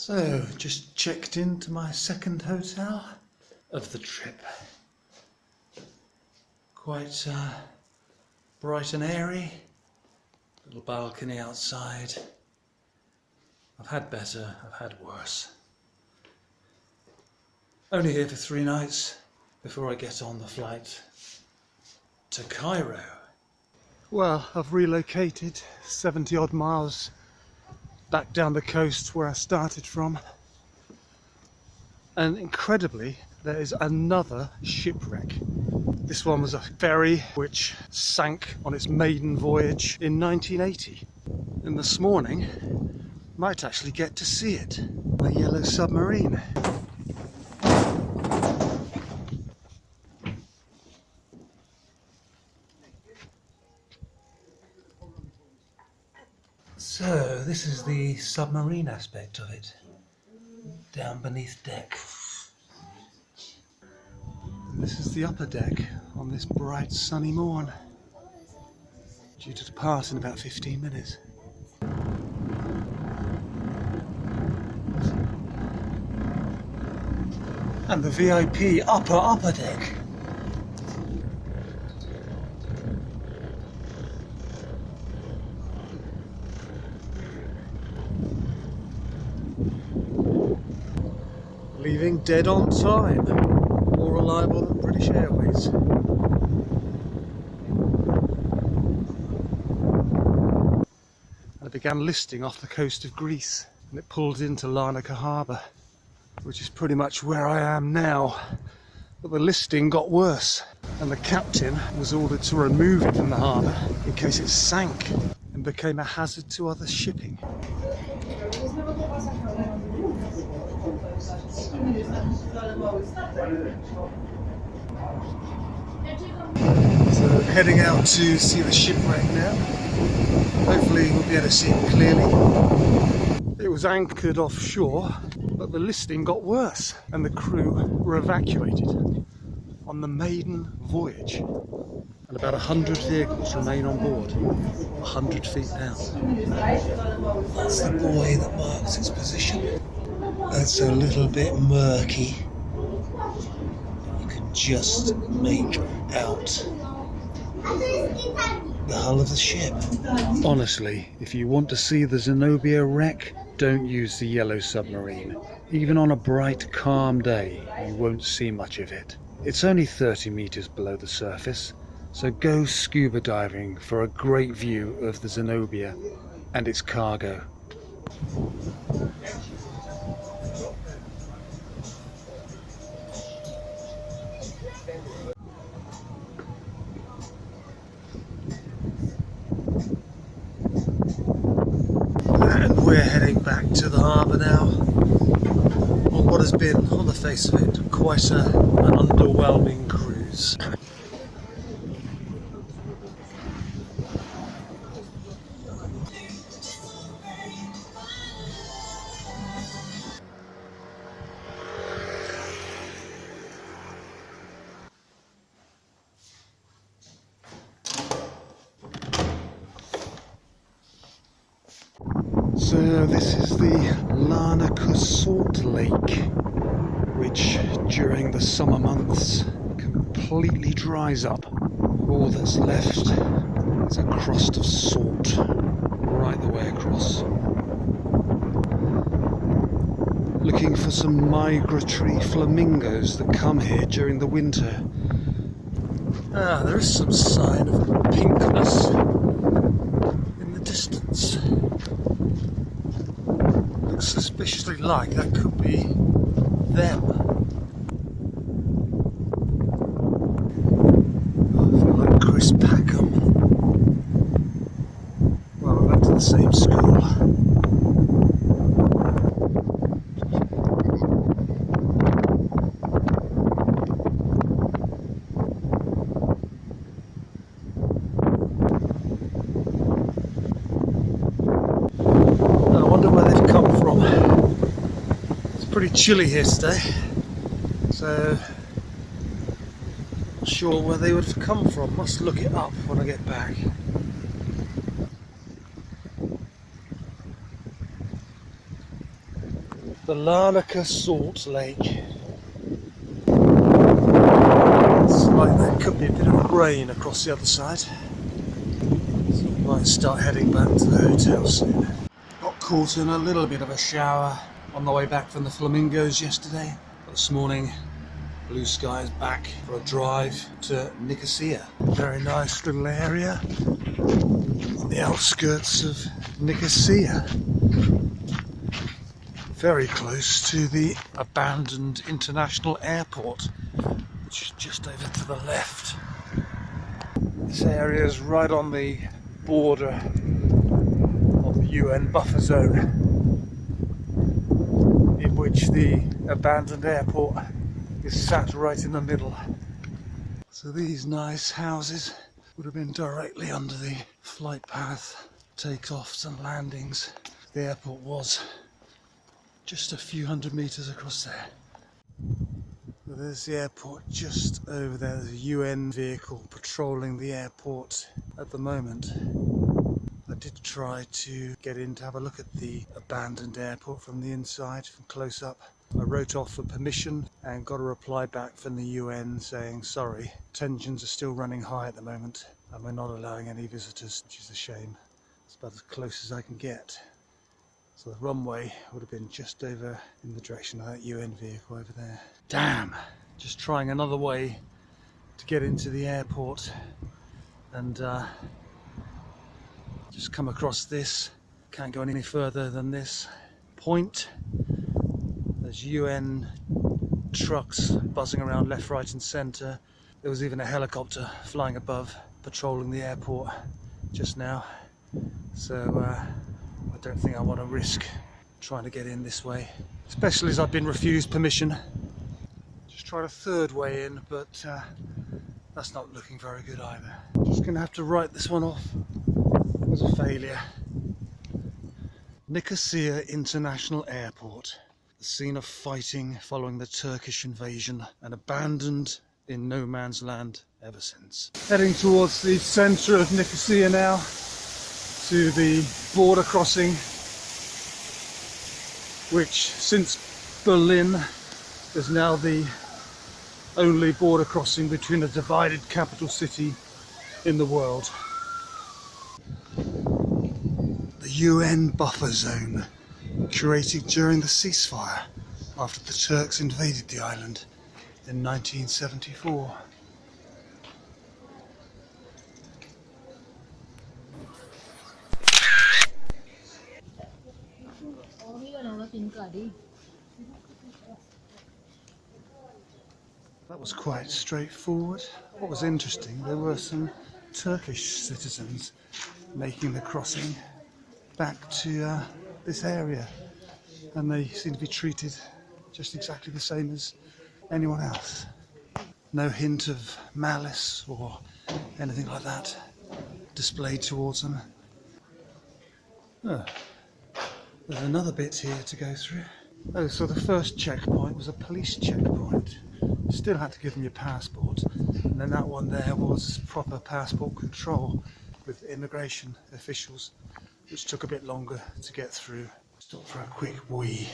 So, just checked into my second hotel of the trip. Quite bright and airy. Little balcony outside. I've had better, I've had worse. Only here for 3 nights before I get on the flight to Cairo. Well, I've relocated 70 odd miles back down the coast where I started from, and incredibly there is another shipwreck. This one was a ferry which sank on its maiden voyage in 1980, and this morning might actually get to see it, the yellow submarine. So this is the submarine aspect of it, down beneath deck. And this is the upper deck on this bright sunny morn, due to depart in about 15 minutes. And the VIP upper deck. Leaving dead on time, more reliable than British Airways. I began listing off the coast of Greece, and it pulled into Larnaca harbour, which is pretty much where I am now. But the listing got worse, and the captain was ordered to remove it from the harbour in case it sank and became a hazard to other shipping. So heading out to see the shipwreck now. Hopefully we'll be able to see it clearly. It was anchored offshore, but the listing got worse and the crew were evacuated on the maiden voyage. And about 100 vehicles remain on board, 100 feet down. That's the buoy that marks its position. That's a little bit murky. You can just make out the hull of the ship. Honestly, if you want to see the Zenobia wreck, don't use the yellow submarine. Even on a bright, calm day, you won't see much of it. It's only 30 meters below the surface, so go scuba diving for a great view of the Zenobia and its cargo. And we're heading back to the harbour now on what has been, on the face of it, quite an underwhelming cruise. So this is the Larnaca salt lake, which during the summer months completely dries up. All that's left is a crust of salt right the way across. Looking for some migratory flamingos that come here during the winter. Ah, there is some sign of pinkness in the distance. Looks suspiciously like that could be them. I feel like Chris Packham. Well, we went to the same school. Pretty chilly here today, so not sure where they would have come from. Must look it up when I get back. The Larnaca Salt Lake. It's like there could be a bit of rain across the other side. So we might start heading back to the hotel soon. Got caught in a little bit of a shower on the way back from the Flamingos yesterday. But this morning, blue skies back for a drive to Nicosia. Very nice little area on the outskirts of Nicosia. Very close to the abandoned international airport, which is just over to the left. This area is right on the border of the UN buffer zone, in which the abandoned airport is sat right in the middle. So these nice houses would have been directly under the flight path, takeoffs and landings. The airport was just a few hundred meters across there. There's the airport just over there. There's a UN vehicle patrolling the airport at the moment. I did try to get in to have a look at the abandoned airport from the inside, from close up. I wrote off for permission and got a reply back from the UN saying, sorry, tensions are still running high at the moment and we're not allowing any visitors, which is a shame. It's about as close as I can get. So the runway would have been just over in the direction of that UN vehicle over there. Damn! Just trying another way to get into the airport and just come across this. Can't go any further than this point. There's UN trucks buzzing around left, right and centre. There was even a helicopter flying above patrolling the airport just now. So I don't think I want to risk trying to get in this way, especially as I've been refused permission. Just tried a third way in, but that's not looking very good either. Just going to have to write this one off as a failure. Nicosia International Airport, the scene of fighting following the Turkish invasion and abandoned in no man's land ever since. Heading towards the centre of Nicosia now, to the border crossing, which since Berlin is now the only border crossing between a divided capital city in the world. The UN buffer zone, created during the ceasefire after the Turks invaded the island in 1974. That was quite straightforward. What was interesting, there were some Turkish citizens making the crossing back to this area, and they seem to be treated just exactly the same as anyone else. No hint of malice or anything like that displayed towards them. Oh, there's another bit here to go through. Oh, so the first checkpoint was a police checkpoint. Still had to give them your passport, and then that one there was proper passport control with immigration officials, which took a bit longer to get through. Stop for a quick wee.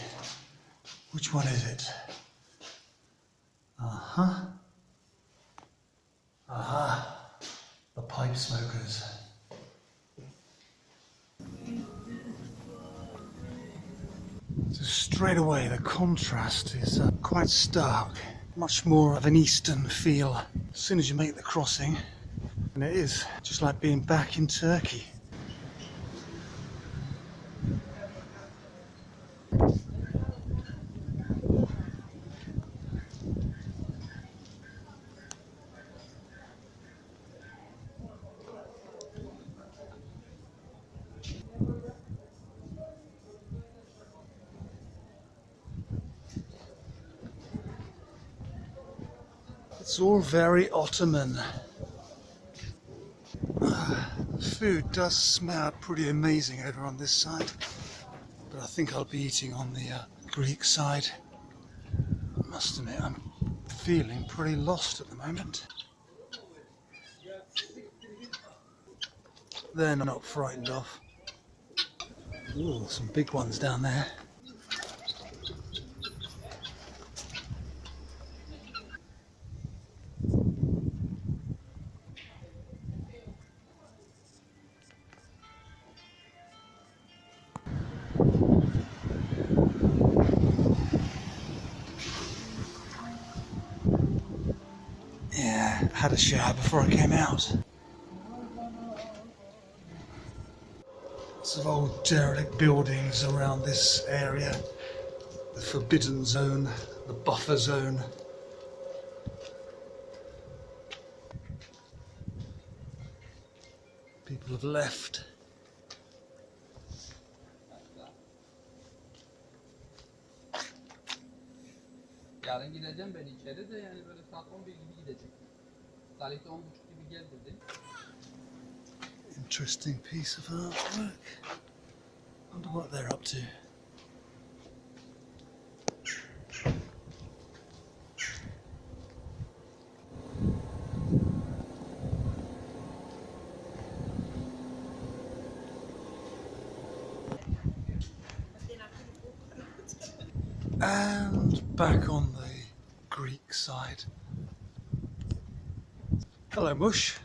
Which one is it? Aha, the pipe smokers. So straight away the contrast is quite stark. Much more of an eastern feel as soon as you make the crossing, and it is just like being back in Turkey. It's all very Ottoman. The food does smell pretty amazing over on this side, but I think I'll be eating on the Greek side. I must admit, I'm feeling pretty lost at the moment. They're not frightened of. Ooh, some big ones down there. had a shower before I came out. Lots of old derelict buildings around this area. The forbidden zone, the buffer zone. People have left. Yarın gideceğim ben içeri de yani böyle saat 11 gibi gideceğim. Salih'te 10.30 gibi gel dedi. Interesting piece of artwork. Wonder what they're up to. And back on the Greek side. Hello, Mush.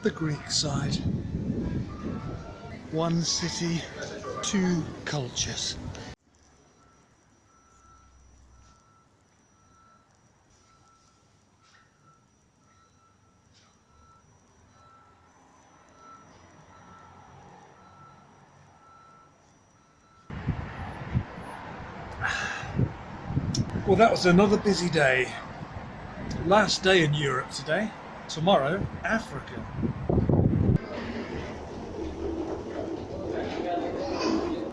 The Greek side. One city, two cultures. Well, that was another busy day. Last day in Europe today. Tomorrow, Africa.